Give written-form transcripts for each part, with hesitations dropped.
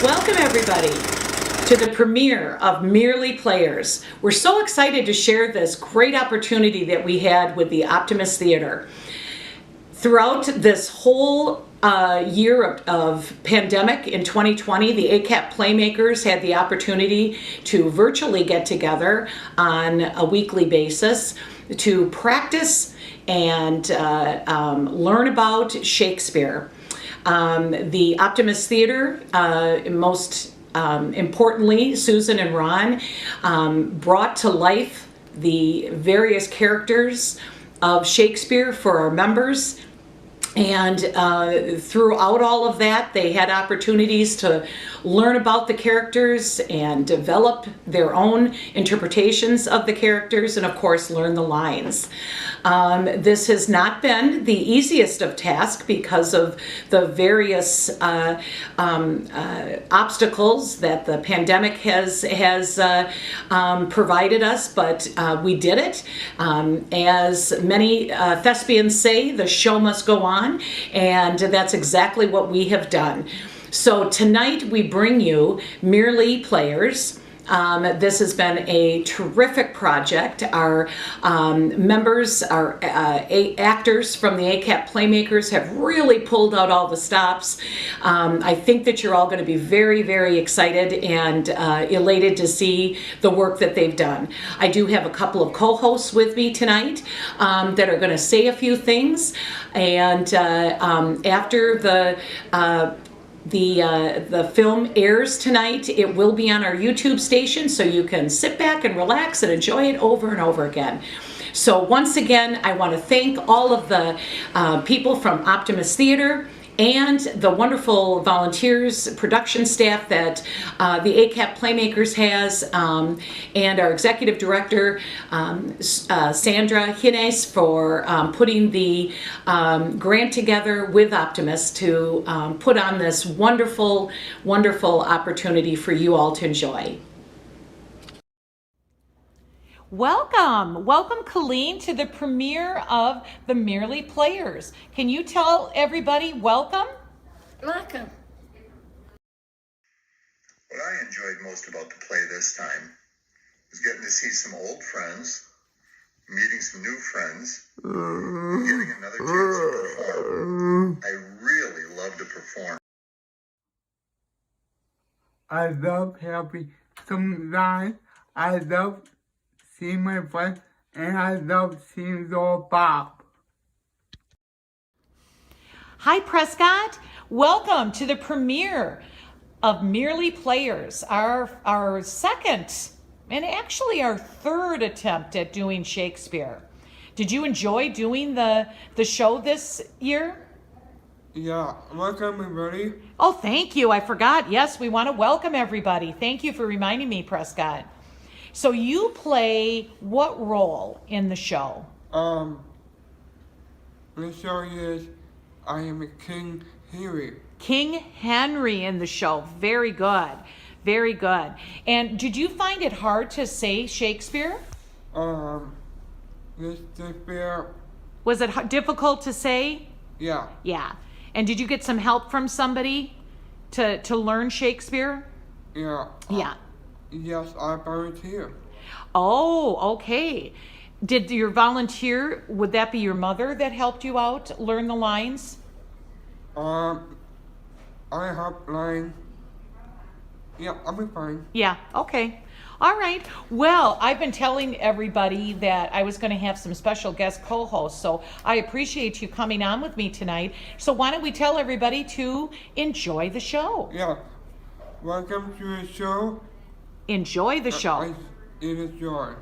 Welcome everybody to the premiere of Merely Players. We're so excited to share this great opportunity that we had with the Optimist Theater. Throughout this whole year of pandemic in 2020, the ACAP PlayMakers had the opportunity to virtually get together on a weekly basis to practice and learn about Shakespeare. The Optimist Theater, most importantly, Susan and Ron brought to life the various characters of Shakespeare for our members. And throughout all of that, they had opportunities to learn about the characters and develop their own interpretations of the characters and, of course, learn the lines. This has not been the easiest of tasks because of the various obstacles that the pandemic has provided us, but we did it. As many thespians say, the show must go on. And that's exactly what we have done. So tonight we bring you Merely Players. This has been a terrific project. Our members, our actors from the ACAP PlayMakers have really pulled out all the stops. I think that you're all going to be very, very excited and elated to see the work that they've done. I do have a couple of co-hosts with me tonight that are going to say a few things. And after the film airs tonight, it will be on our YouTube station, so you can sit back and relax and enjoy it over and over again. So once again, I want to thank all of the people from Optimist Theater and the wonderful volunteers, production staff that the ACAP PlayMakers has, and our executive director, Sandra Hines, for putting the grant together with Optimist to put on this wonderful, wonderful opportunity for you all to enjoy. Welcome Colleen to the premiere of the Merely Players. Can you tell everybody welcome? Welcome. What I enjoyed most about the play this time was getting to see some old friends, meeting some new friends, and getting another chance to perform. I really love to perform. I love helping some guys. I love seeing my friends, and I love seeing your Bob. Hi Prescott, welcome to the premiere of Merely Players, our second and actually our third attempt at doing Shakespeare. Did you enjoy doing the show this year? Yeah, welcome everybody. Oh, thank you. I forgot. Yes, we want to welcome everybody. Thank you for reminding me, Prescott. So you play what role in the show? The show is I am a King Henry. King Henry in the show. Very good. Very good. And did you find it hard to say Shakespeare? Shakespeare. Was it difficult to say? Yeah. Yeah. And did you get some help from somebody to learn Shakespeare? Yeah. Yeah. Yes, I volunteer. Oh, okay. Did your volunteer, would that be your mother that helped you out learn the lines? I help line. Yeah, I'll be fine. Yeah, okay. All right. Well, I've been telling everybody that I was going to have some special guest co-hosts, so I appreciate you coming on with me tonight. So why don't we tell everybody to enjoy the show? Yeah. Welcome to the show. Enjoy the show. It is yours.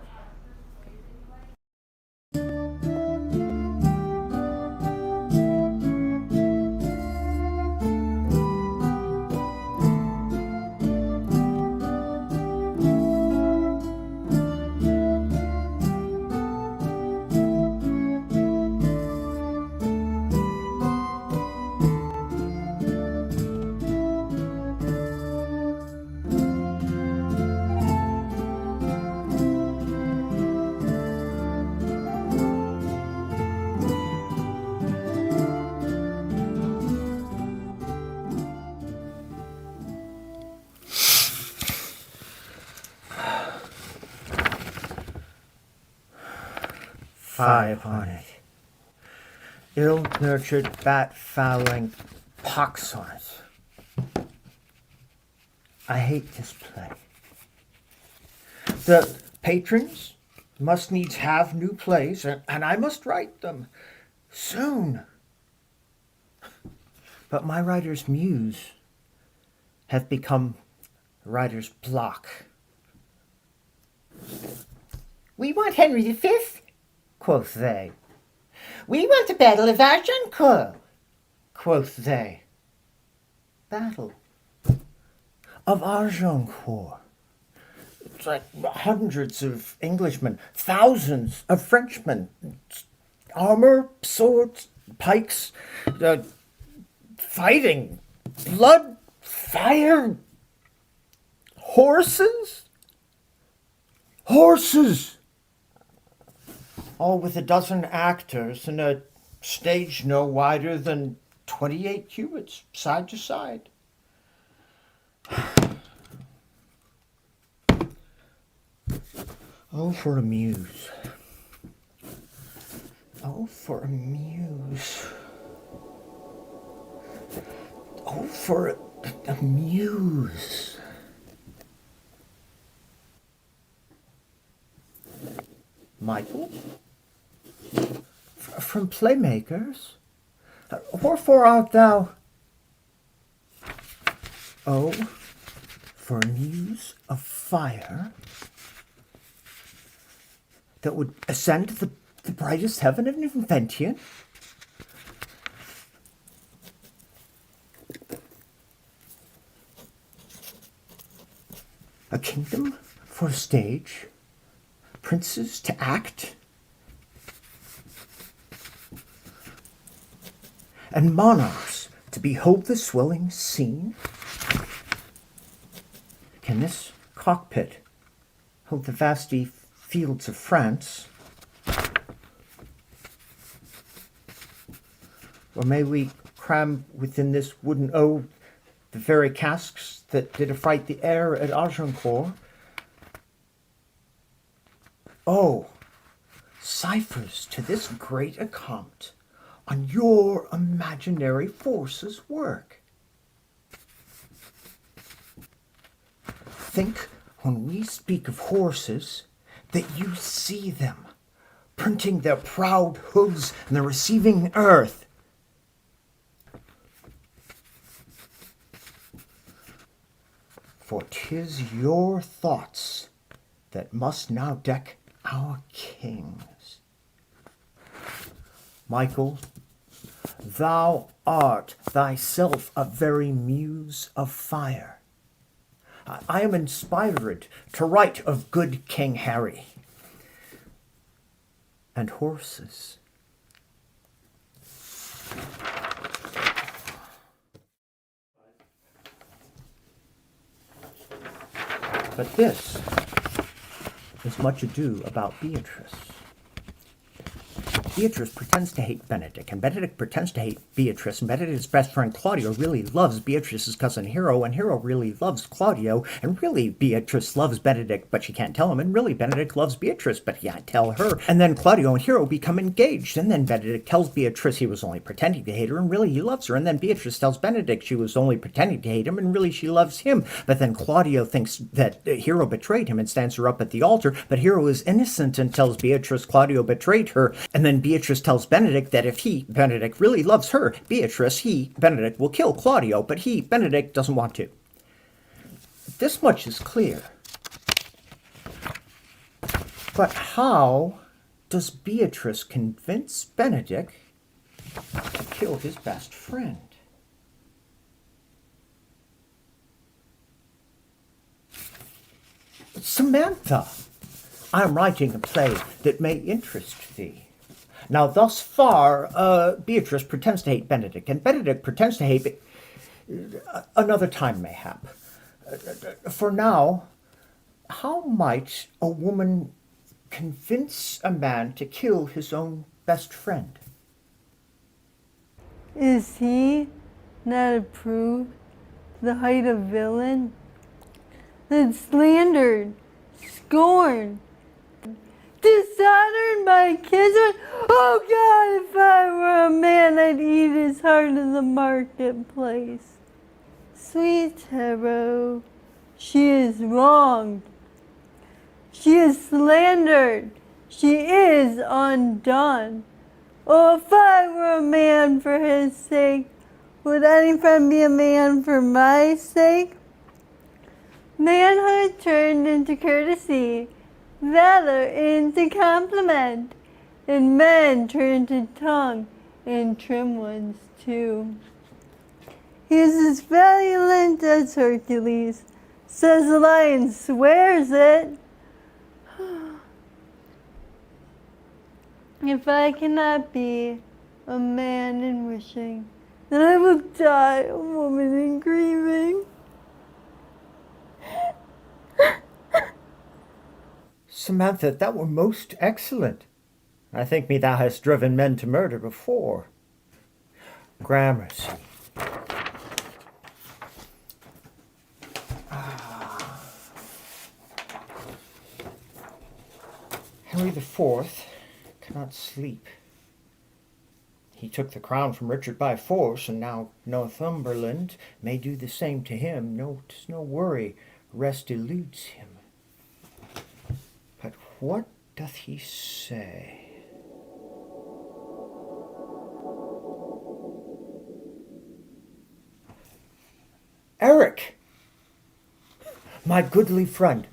fie upon it. Ill-nurtured bat-fouling pox on it. I hate this play. The patrons must needs have new plays, and I must write them soon. But my writer's muse hath become writer's block. We want Henry V, quoth they. We want the Battle of Agincourt, quoth they. Battle of Agincourt. It's like hundreds of Englishmen, thousands of Frenchmen, armor, swords, pikes, fighting, blood, fire, horses, all with a dozen actors and a stage no wider than 28 cubits, side to side. Oh, for a muse. Oh, for a muse. Oh, for a muse. Michael? From PlayMakers? Wherefore art thou? Oh, for a muse of fire that would ascend to the brightest heaven of invention? A kingdom for a stage, princes to act, and monarchs to behold the swelling scene? Can this cockpit hold the vasty fields of France? Or may we cram within this wooden O the very casks that did affright the air at Agincourt? Oh, ciphers to this great account on your imaginary forces' work. Think, when we speak of horses, that you see them, printing their proud hooves in the receiving earth. For 'tis your thoughts that must now deck our kings. Michael, thou art thyself a very muse of fire. I am inspired to write of good King Harry and horses. But this is Much Ado About Beatrice. Beatrice pretends to hate Benedict, and Benedict pretends to hate Beatrice, and Benedict's best friend Claudio really loves Beatrice's cousin Hero, and Hero really loves Claudio, and really Beatrice loves Benedict, but she can't tell him, and really Benedict loves Beatrice, but he can't tell her. And then Claudio and Hero become engaged, and then Benedict tells Beatrice he was only pretending to hate her, and really he loves her, and then Beatrice tells Benedict she was only pretending to hate him, and really she loves him. But then Claudio thinks that Hero betrayed him and stands her up at the altar, but Hero is innocent and tells Beatrice Claudio betrayed her, and then Beatrice tells Benedict that if he, Benedict, really loves her, Beatrice, he, Benedict, will kill Claudio, but he, Benedict, doesn't want to. This much is clear. But how does Beatrice convince Benedict to kill his best friend? Samantha, I am writing a play that may interest thee. Now, thus far, Beatrice pretends to hate Benedict, and Benedict pretends to hate another time, mayhap. For now, how might a woman convince a man to kill his own best friend? Is he not approved, the height of villain, that slandered, scorned, dishonored my kinsman. Oh God, if I were a man, I'd eat his heart in the marketplace. Sweet Hero, she is wronged. She is slandered. She is undone. Oh, if I were a man for his sake, would any friend be a man for my sake? Manhood turned into courtesy, valor into compliment, and men turned to tongue, and trim ones too. He is as valiant as Hercules, says the lion, swears it. If I cannot be a man in wishing, then I will die a woman in grieving. Samantha, that were most excellent. I think me thou hast driven men to murder before. Gramercy. Henry IV cannot sleep. He took the crown from Richard by force, and now Northumberland may do the same to him. No, 'tis no worry, rest eludes him. But what doth he say? Eric, my goodly friend,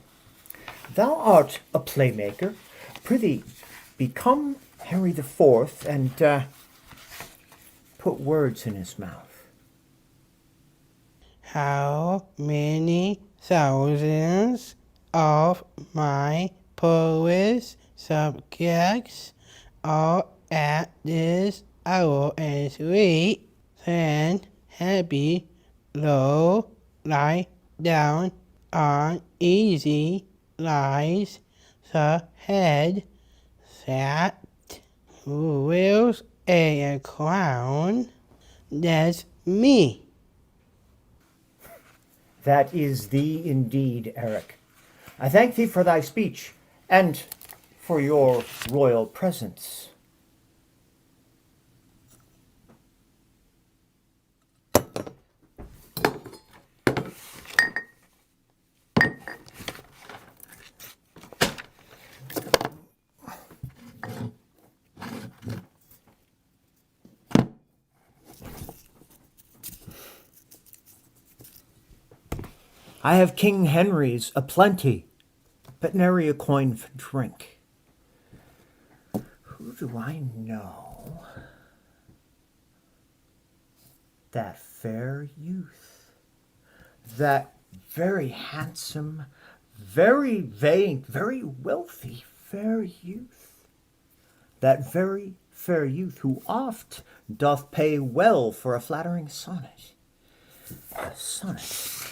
thou art a playmaker. Prithee, become Henry IV and put words in his mouth. How many thousands of my poet's subjects are at this hour asleep, then happy, low, lie down on easy lies the head that rules a crown. That's me. That is thee indeed, Eric. I thank thee for thy speech and for your royal presence. I have King Henry's aplenty, but nary a coin for drink. Who do I know? That fair youth, that very handsome, very vain, very wealthy fair youth, that very fair youth who oft doth pay well for a flattering sonnet. A sonnet.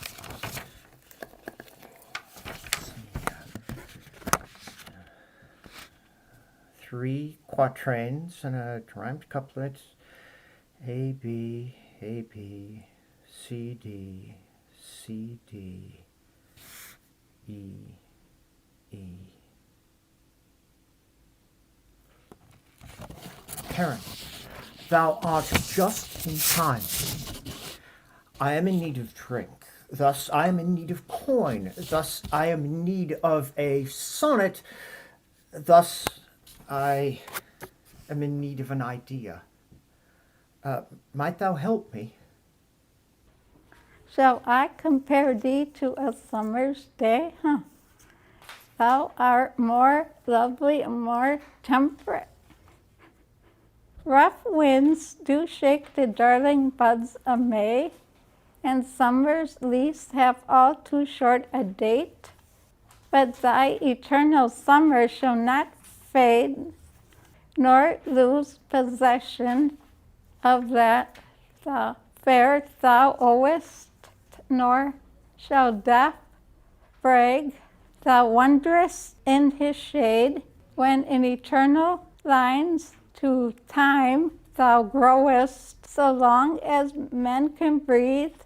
3 quatrains and a rhymed couplet. A, B, A, B, C, D, C, D, E, E. Karen, thou art just in time. I am in need of drink. Thus I am in need of coin. Thus I am in need of a sonnet. Thus I am in need of an idea. Might thou help me? Shall I compare thee to a summer's day? Thou art more lovely and more temperate. Rough winds do shake the darling buds of May, and summer's leaves have all too short a date. But thy eternal summer shall not fade, nor lose possession of that the fair thou owest, nor shall death brag thou wondrous in his shade, when in eternal lines to time thou growest. So long as men can breathe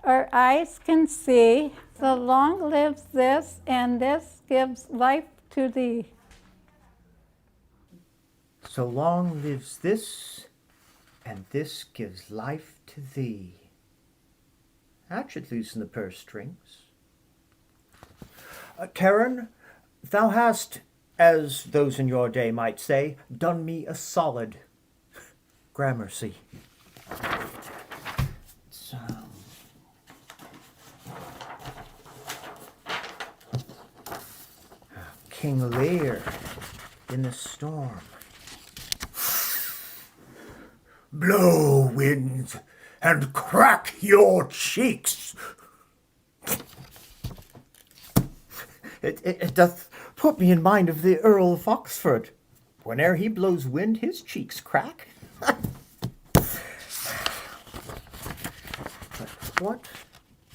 or eyes can see, so long lives this, and this gives life to thee. So long lives this, and this gives life to thee. That should loosen the purse strings. Karen, thou hast, as those in your day might say, done me a solid. Gramercy. King Lear in the storm. Blow, wind, and crack your cheeks. It doth put me in mind of the Earl of Oxford. Whene'er he blows wind, his cheeks crack. But what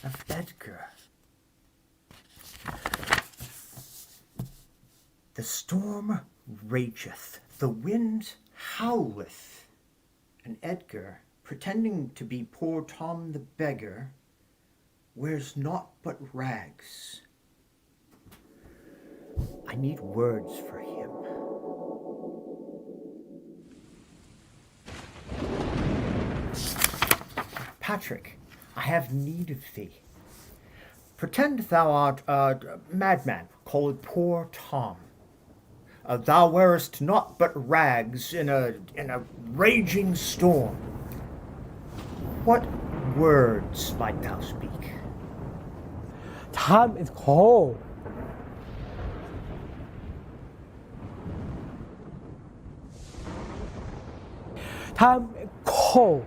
of Edgar? The storm rageth, the wind howleth, and Edgar, pretending to be poor Tom the beggar, wears naught but rags. I need words for him. Patrick, I have need of thee. Pretend thou art a madman, called poor Tom. Thou wearest naught but rags in a raging storm. What words might thou speak? Tom is cold. Tom is cold.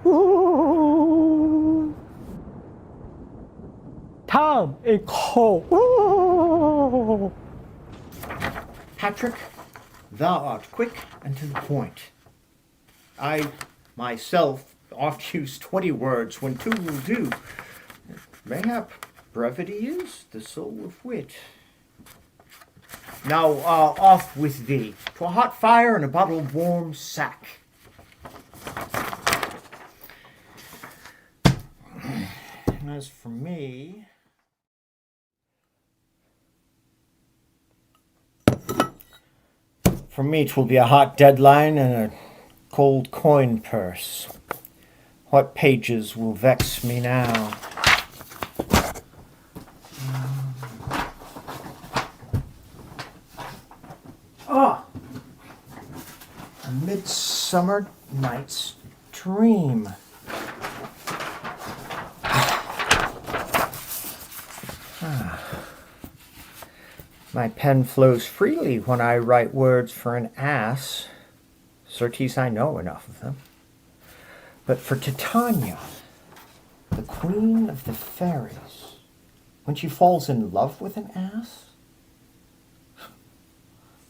Ooh. Tom is cold. Ooh. Patrick, thou art quick and to the point. I, myself, oft use 20 words when 2 will do. Mayhap brevity is the soul of wit. Now, off with thee, to a hot fire and a bottle of warm sack. As for me... For me, 'twill be a hot deadline and a cold coin purse. What pages will vex me now? A Midsummer Night's Dream. My pen flows freely when I write words for an ass. Certes, I know enough of them. But for Titania, the queen of the fairies, when she falls in love with an ass,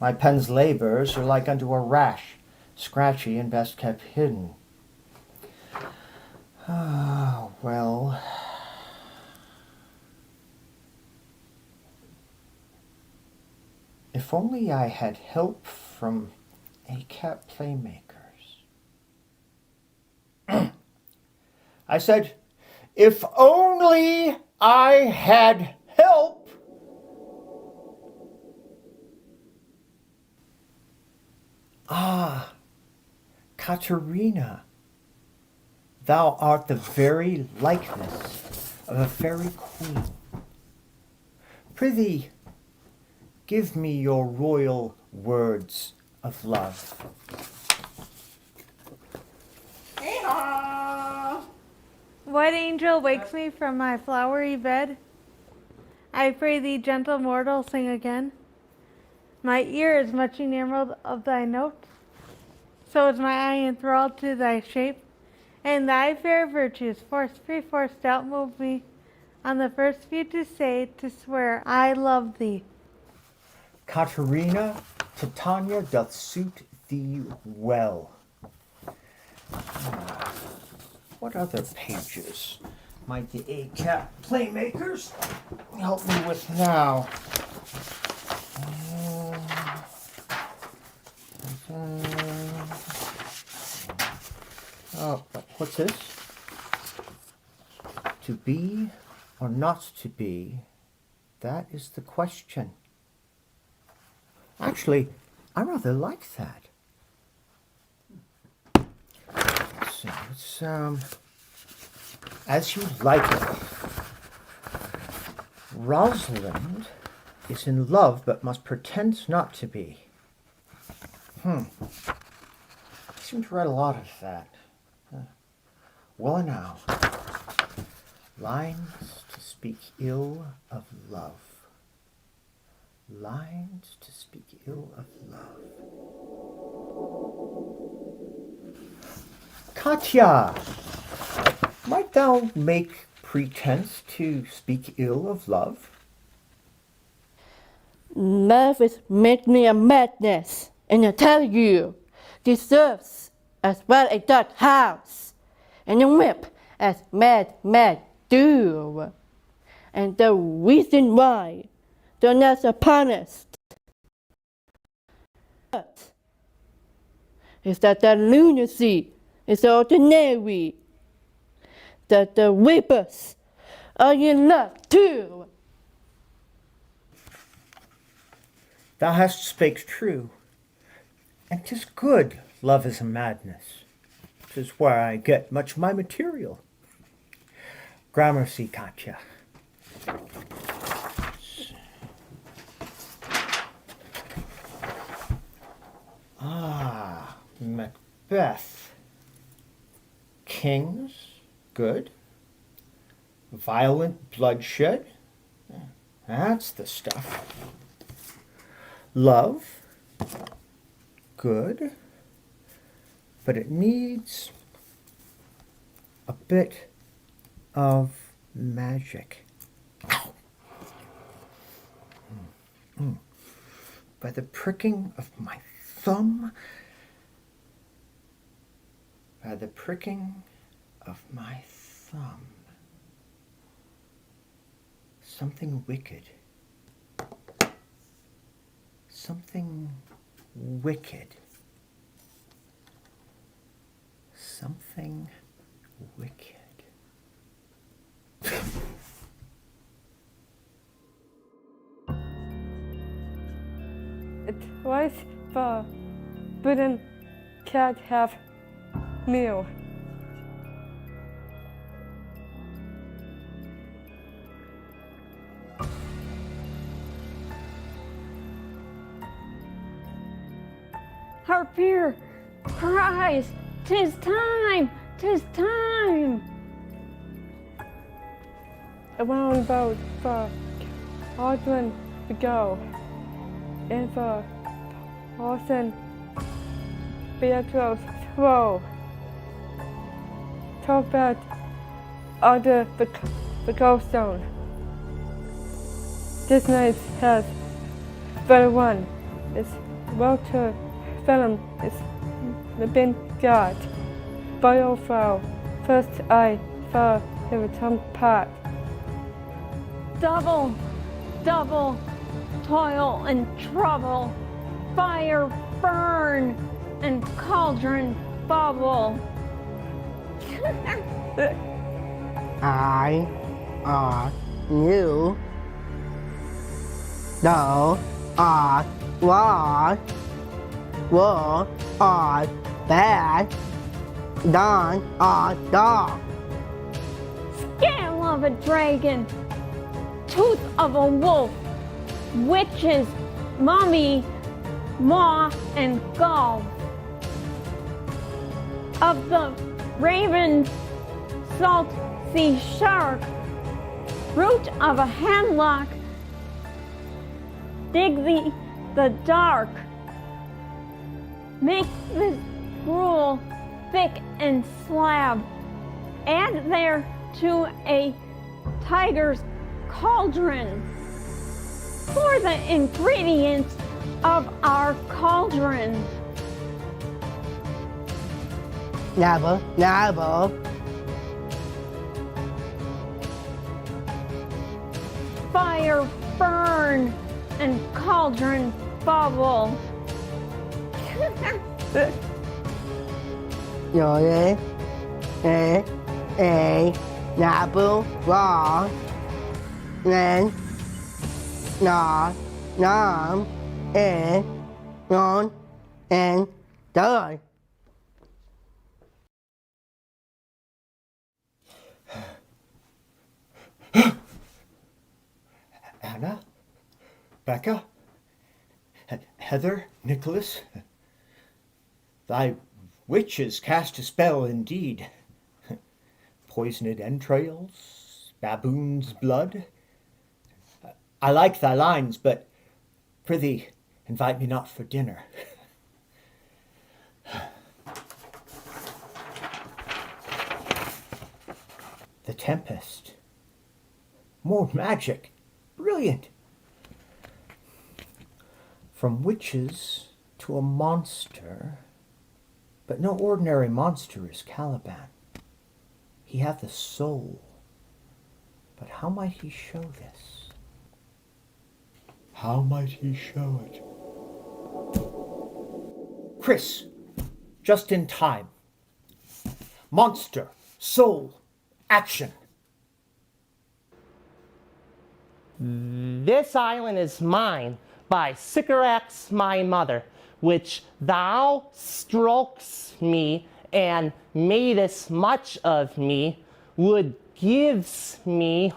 my pen's labors are like unto a rash, scratchy and best kept hidden. Ah, well... If only I had help from ACAP PlayMakers. I said, if only I had help. Ah, Katerina, thou art the very likeness of a fairy queen. Prithee, give me your royal words of love. What angel wakes me from my flowery bed? I pray thee, gentle mortal, sing again. My ear is much enamored of thy notes, so is my eye enthralled to thy shape, and thy fair virtues, forced outmove me, on the first few to say, to swear, I love thee. Katerina, Titania doth suit thee well. What other pages might the ACAP PlayMakers help me with now? Oh, what's this? To be or not to be, that is the question. Actually, I rather like that. It's, as you like it. Rosalind is in love but must pretend not to be. I seem to read a lot of that. Well now, lines to speak ill of love. Lines to speak ill of love. Katya, might thou make pretense to speak ill of love? Love is make me a madness, and I tell you, deserves as well a dark house, and a whip as mad do. And the reason why they're not upon us is that the lunacy is ordinary, that the whippers are in love too. Thou hast spake true, and 'tis good love is a madness. 'Tis where I get much of my material. Gramercy, Katya. Macbeth. Kings, good. Violent bloodshed, that's the stuff. Love, good. But it needs a bit of magic. By the pricking of my thumb, by the pricking of my thumb, something wicked, something wicked, something wicked. It was forbidden cat have meal. Her fear cries, "'Tis time! 'Tis time!" Around about for Osmond to go, and for Orson Beatrice throw. Talk about other the ghoststone. This night has better one. It's Walter film is been got. Biofile. First I for the return part. Double toil and trouble, fire burn and cauldron bubble. I are you. Thou art what? War art bad. Dawn art dog. Scale of a dragon, tooth of a wolf, witches, mummy, maw, and gall. Of the raven, salt sea shark, root of a hemlock, dig the dark. Make this gruel thick and slab. Add there to a tiger's cauldron. Pour the ingredients of our cauldron. Never. Fire burn and cauldron bubble. Rồi nabu raw nên nó nom ngon and done. Becca? Heather? Nicholas? Thy witches cast a spell indeed. Poisoned entrails, baboon's blood. I like thy lines, but prithee, invite me not for dinner. The Tempest. More magic. Brilliant. From witches to a monster, but no ordinary monster is Caliban. He hath a soul. But how might he show this? How might he show it? Chris, just in time. Monster, soul, action. This island is mine, by Sycorax my mother, which thou strokest me and madest much of me, would gives me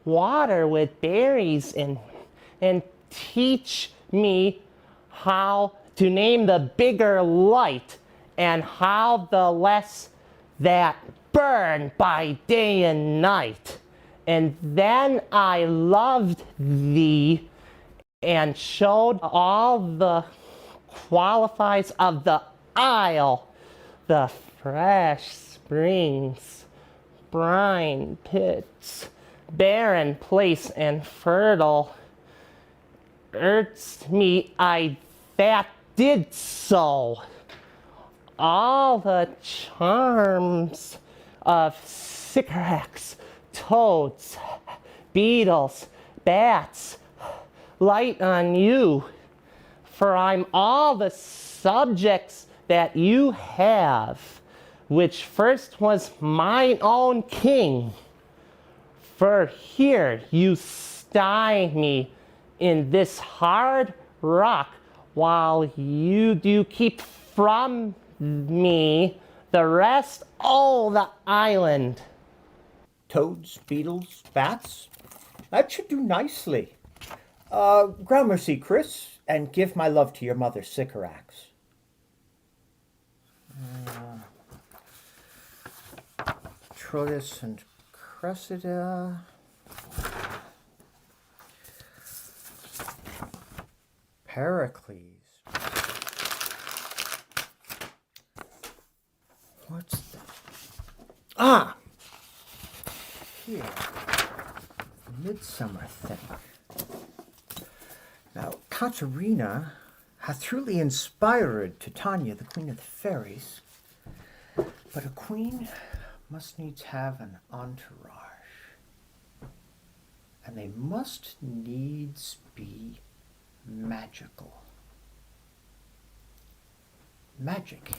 water with berries and teach me how to name the bigger light and how the less that burn by day and night. And then I loved thee and showed all the qualities of the isle, the fresh springs, brine pits, barren place and fertile. Urged me I that did so. All the charms of Sycorax, toads, beetles, bats, light on you, for I'm all the subjects that you have, which first was mine own king. For here you stay me in this hard rock, while you do keep from me the rest o' the island. Toads, beetles, bats? That should do nicely. Gramercy, Chris, and give my love to your mother, Sycorax. Troilus and Cressida. Pericles. What's that? Ah! Here. Midsummer thing. Now, Katerina hath truly inspired Titania, the queen of the fairies, but a queen must needs have an entourage, and they must needs be magical. Magic.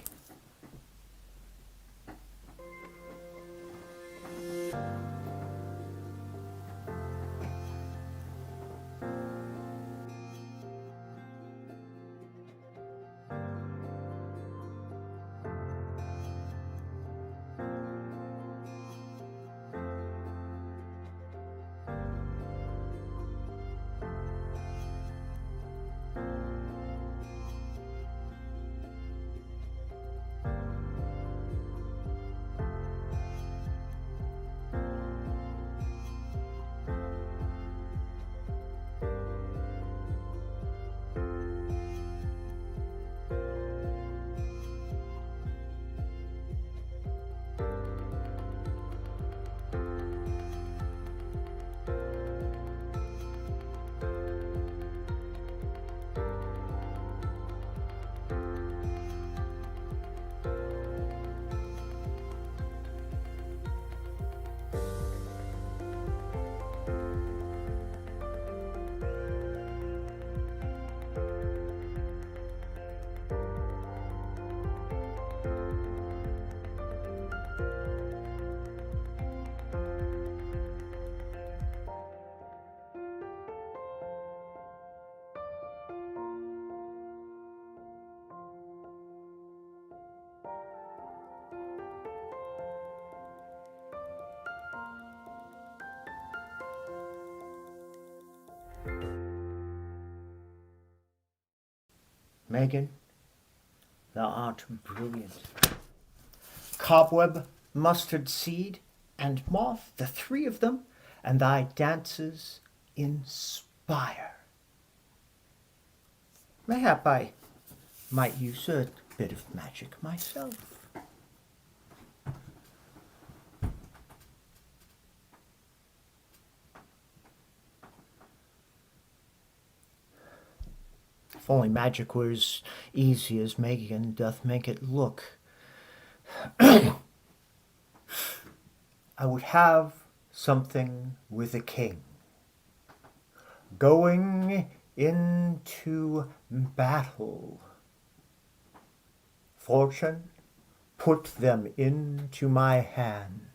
Megan, thou art brilliant. Cobweb, mustard seed, and moth, the three of them, and thy dances inspire. Mayhap I might use a bit of magic myself. If only magic were as easy as Megan doth make it look. I would have something with a king. Going into battle. Fortune, put them into my hands.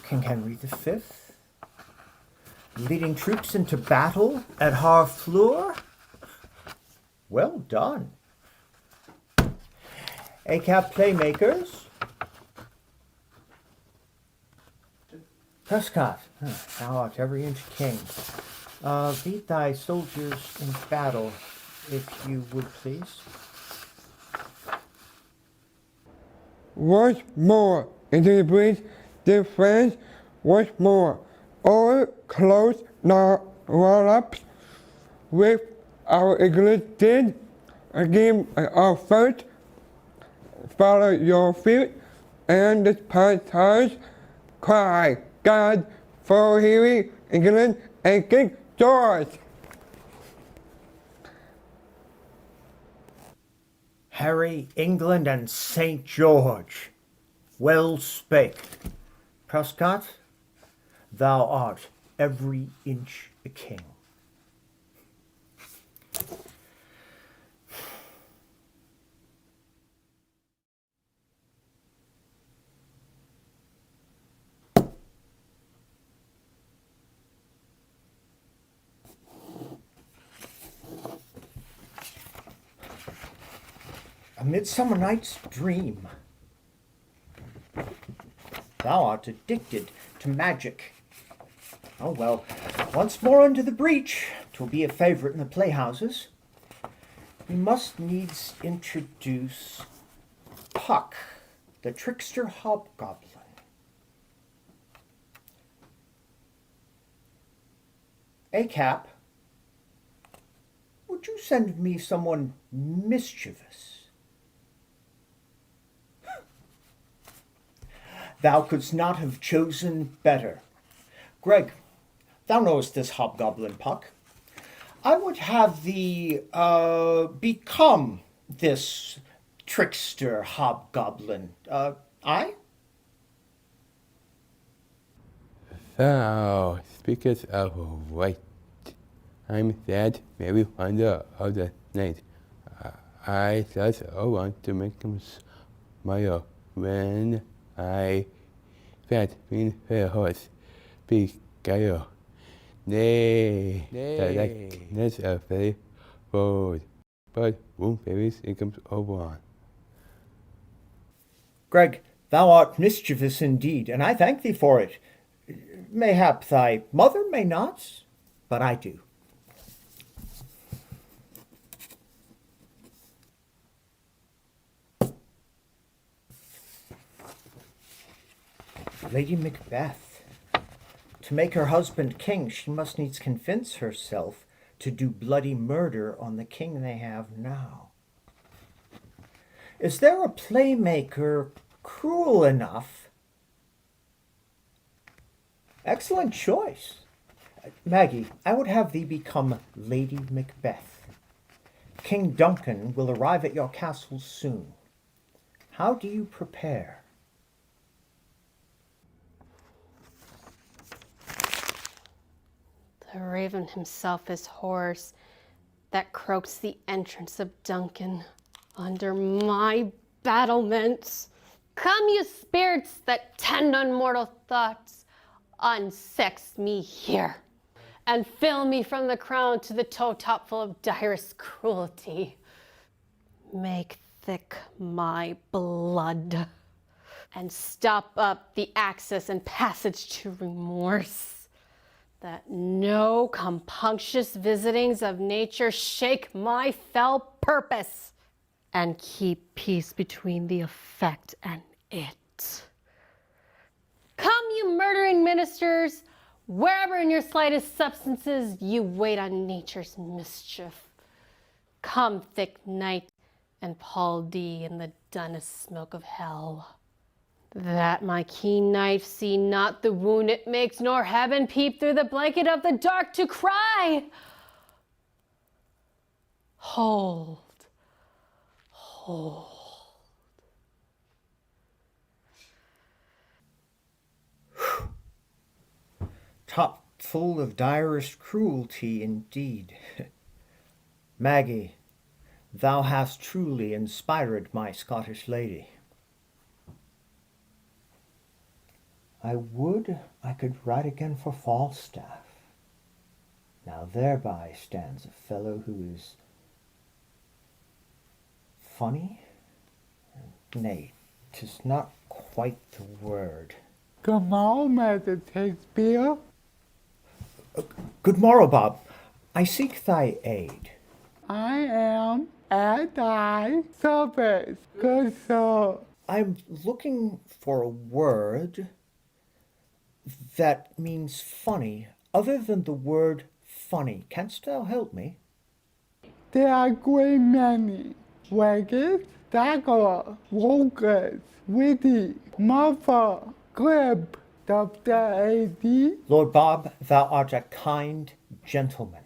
King Henry V, leading troops into battle at Harfleur. Well done. ACAP PlayMakers. Prescott, thou art every inch king. Beat thy soldiers in battle, if you would please. Once more into the breach, dear friends, once more. All close now roll-ups with our English did. Again, our first, follow your feet, and this passage, cry, God, for hearing England and King George. Harry, England, and St. George. Well spake. Prescott, thou art every inch a king. A Midsummer Night's Dream. Thou art addicted to magic. Oh well, once more under the breach. 'Twill be a favourite in the playhouses. We must needs introduce Puck, the trickster hobgoblin. ACAP, would you send me someone mischievous? Thou couldst not have chosen better. Greg, thou knowest this hobgoblin, Puck. I would have thee become this trickster hobgoblin. I? Thou speakest of right. I'm sad, very wonder of the night. I just want to make him smile when I fat mean her horse be gale. Nay, the likeness of very bold, but womb babies it comes over on. Greg, thou art mischievous indeed, and I thank thee for it. Mayhap thy mother may not, but I do. Lady Macbeth. To make her husband king, she must needs convince herself to do bloody murder on the king they have now. Is there a playmaker cruel enough? Excellent choice. Maggie, I would have thee become Lady Macbeth. King Duncan will arrive at your castle soon. How do you prepare? The raven himself is hoarse, that croaks the entrance of Duncan under my battlements. Come, you spirits that tend on mortal thoughts, unsex me here, and fill me from the crown to the toe top full of direst cruelty. Make thick my blood, and stop up the access and passage to remorse. That no compunctious visitings of nature shake my fell purpose, and keep peace between the effect and it. Come, you murdering ministers, wherever in your slightest substances you wait on nature's mischief. Come, thick night, and Paul D in the dunnest smoke of hell, that my keen knife see not the wound it makes, nor heaven peep through the blanket of the dark to cry, hold, hold. Top full of direst cruelty indeed. Maggie, thou hast truly inspired my Scottish lady. I would I could write again for Falstaff. Now thereby stands a fellow who is funny. Nay, 'tis not quite the word. Come on, Mr. Shakespeare. Good morrow, Bob. I seek thy aid. I am at thy service, good sir. I'm looking for a word that means funny, other than the word funny. Canst thou help me? There are great many. Waggis, dagger, wogas, witty, mother, glib, W-A-D. Lord Bob, thou art a kind gentleman.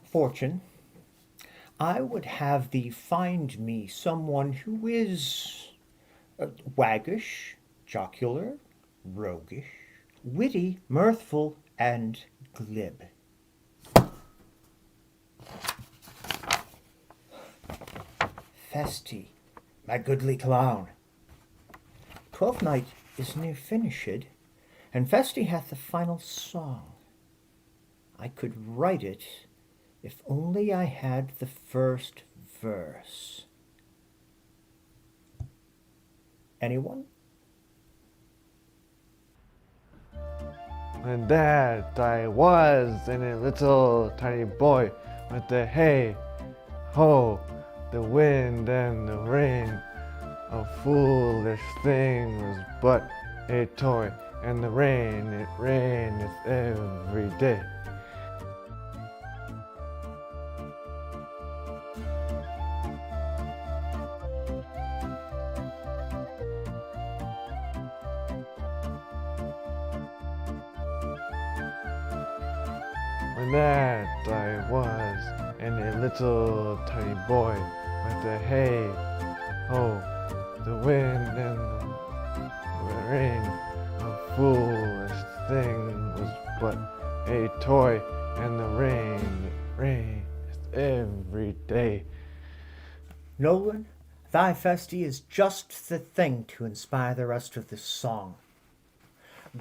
Fortune, I would have thee find me someone who is waggish, jocular, roguish, witty, mirthful, and glib. Festy, my goodly clown. Twelfth night is near finished, and Festy hath the final song. I could write it if only I had the first verse. Anyone? And that I was in a little tiny boy with the hay, ho, the wind and the rain. A foolish thing was but a toy, and the rain, it raineth every day. And that I was in a little tiny boy with the hay, ho, the wind and the rain. A foolish thing was but a toy, and the rain, it raineth every day. Nolan, thy Festy is just the thing to inspire the rest of this song.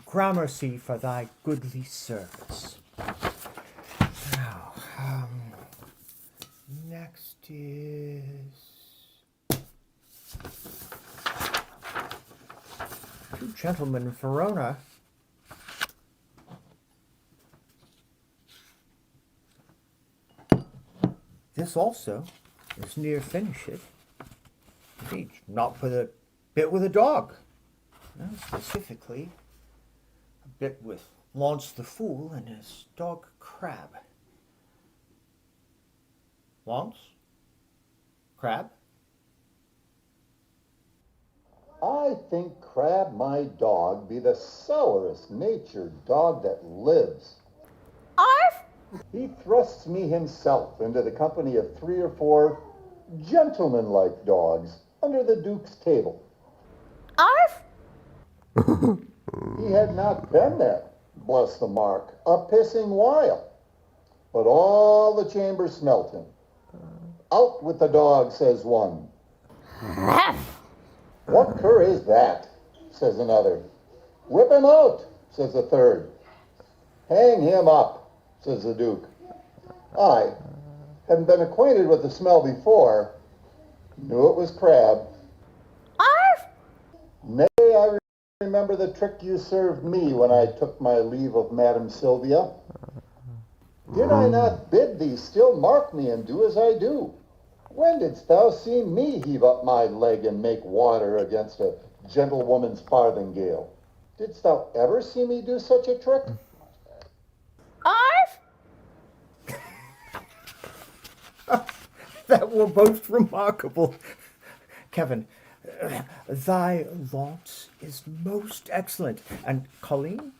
Gramercy for thy goodly service. Now, next is two gentlemen in Verona. This also is near finished. Indeed, not with a bit with a dog. No, specifically, a bit with Launce the Fool and his dog Crab. Launce? Crab? I think Crab, my dog, be the sourest natured dog that lives. Arf! He thrusts me himself into the company of 3 or 4 gentleman-like dogs under the Duke's table. Arf! He had not been there, bless the mark, a pissing while. But all the chamber smelt him. Out with the dog, says one. What cur is that, says another. Whip him out, says a third. Hang him up, says the Duke. I, having been acquainted with the smell before, knew it was Crab. Arf! Remember the trick you served me when I took my leave of Madame Sylvia? Did I not bid thee still mark me and do as I do? When didst thou see me heave up my leg and make water against a gentlewoman's farthingale? Didst thou ever see me do such a trick? That were most remarkable. Kevin, thy launce is most excellent. And Colleen,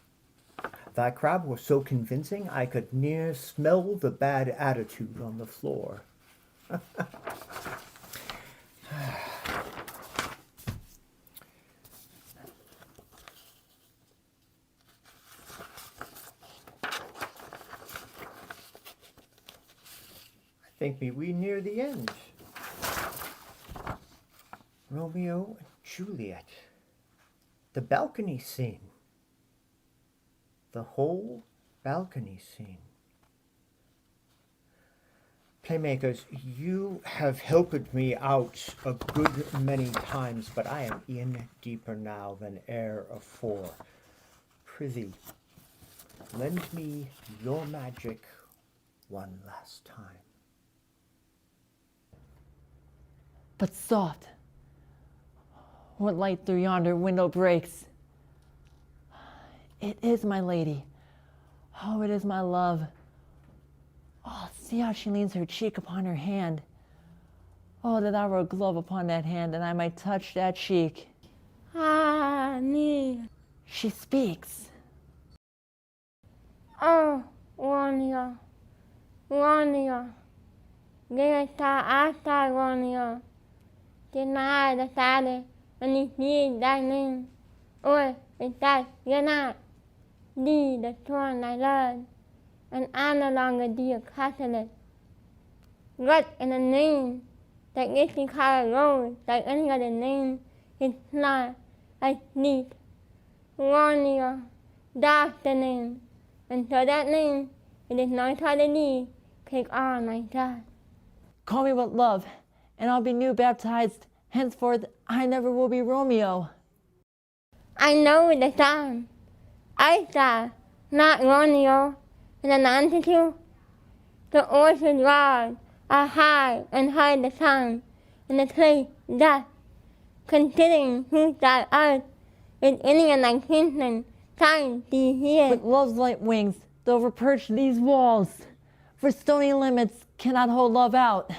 thy crab was so convincing I could near smell the bad attitude on the floor. Think me we near the end. Romeo and Juliet. The balcony scene. The whole balcony scene. Playmakers, you have helped me out a good many times, but I am in deeper now than e'er afore. Prithee, lend me your magic one last time. But soft, what light through yonder window breaks? It is my lady. Oh, it is my love. Oh, see how she leans her cheek upon her hand. Oh, that I were a glove upon that hand, and I might touch that cheek. Honey. She speaks. Oh, Romeo. Romeo. Greta hasta Romeo. Deny the Saturday when you see thy name. Or is that you're not? Thee the throne I learned. And I'm no longer dear Catholic. What in the name that makes me call a rose like any other name is not like neat. Romeo, that's the name. And so that name, it is not taught to thee, take on my God. Call me with love, and I'll be new baptized. Henceforth, I never will be Romeo. I know the song. I saw, not Romeo, in an altitude. The ocean roars are high and high the sun, and the place death. Considering who thou art, with any of thy kinsmen, time be here. With love's light wings, they'll overperch these walls, for stony limits cannot hold love out.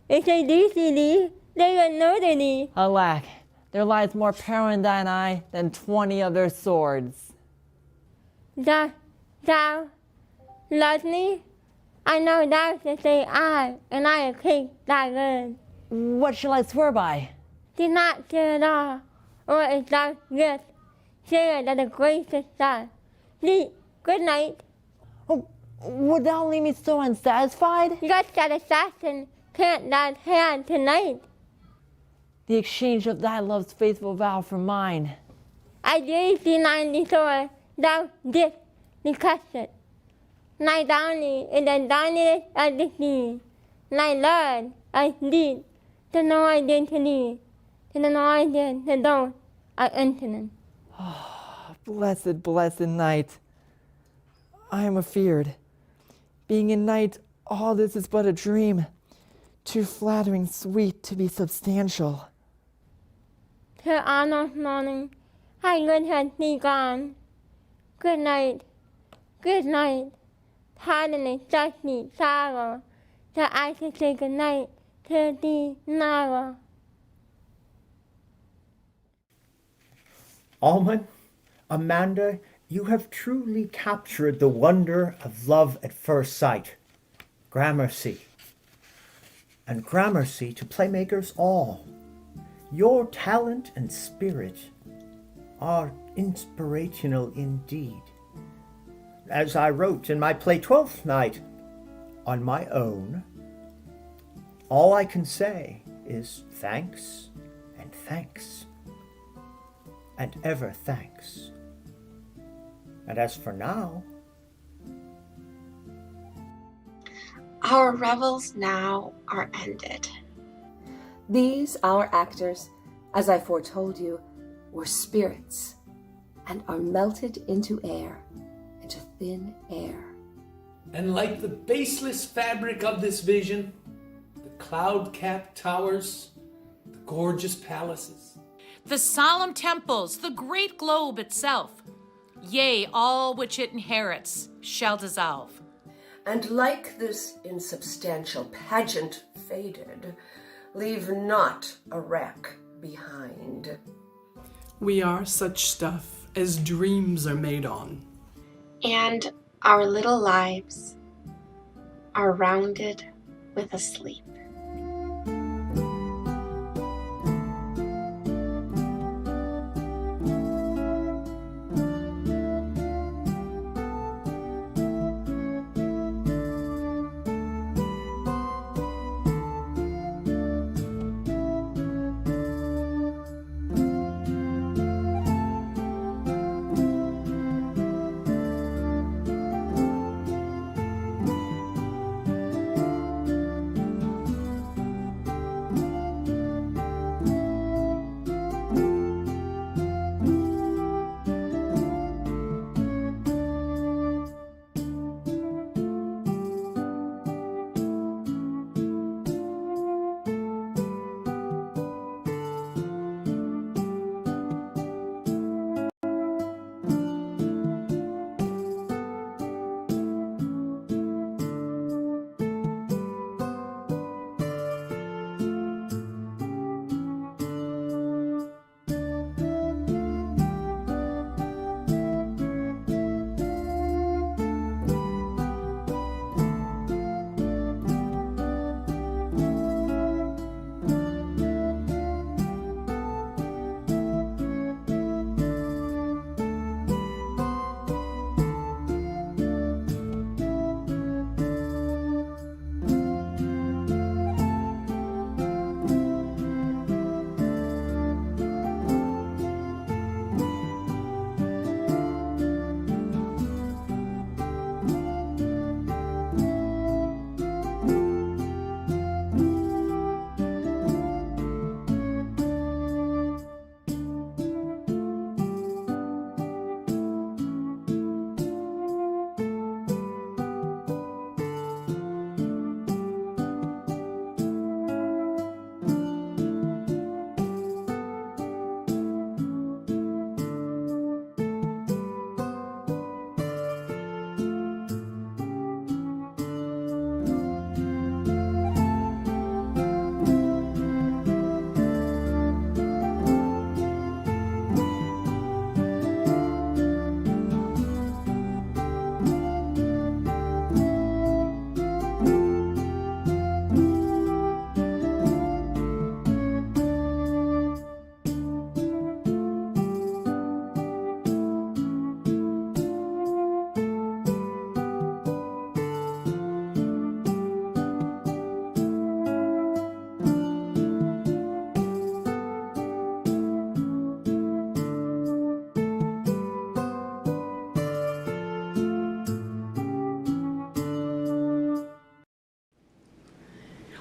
If they do see thee, they will murder thee. Alack, there lies more power in thine eye than 20 of their swords. Dost thou love me? I know thou shalt say I, and I will keep thy word. What shall I swear by? Do not fear at all, or if thou wilt, share that the gracious God. Sleep, good night. Oh, would thou leave me so unsatisfied? Just that assassin can't thou have tonight. The exchange of thy love's faithful vow for mine. I gave thee mine before, thou didst request it. Thy downy is the downiest of the sea. Thy Lord, I lead, to know I did to thee, to know I did to those are infinite. Oh, blessed, blessed night. I am afeard. Being in night, all this is but a dream. Too flattering sweet to be substantial. Till almost morning, I would have thee gone. Good night, good night. Pardon the dusty sorrow, that I should say good night to thee now. Almond, Amanda, you have truly captured the wonder of love at first sight. Gramercy. And gramercy to playmakers all. Your talent and spirit are inspirational indeed. As I wrote in my play Twelfth Night, on my own, all I can say is thanks and thanks and ever thanks. And as for now, our revels now are ended. These, our actors, as I foretold you, or spirits, and are melted into air, into thin air. And like the baseless fabric of this vision, the cloud-capped towers, the gorgeous palaces, the solemn temples, the great globe itself, yea, all which it inherits, shall dissolve. And like this insubstantial pageant faded, leave not a wreck behind. We are such stuff as dreams are made on. And our little lives are rounded with a sleep.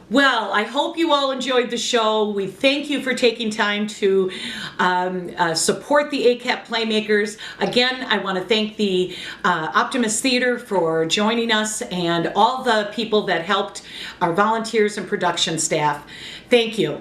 Well, I hope you all enjoyed the show. We thank you for taking time to support the ACAP Playmakers. Again, I want to thank the Optimist Theater for joining us and all the people that helped, our volunteers and production staff. Thank you.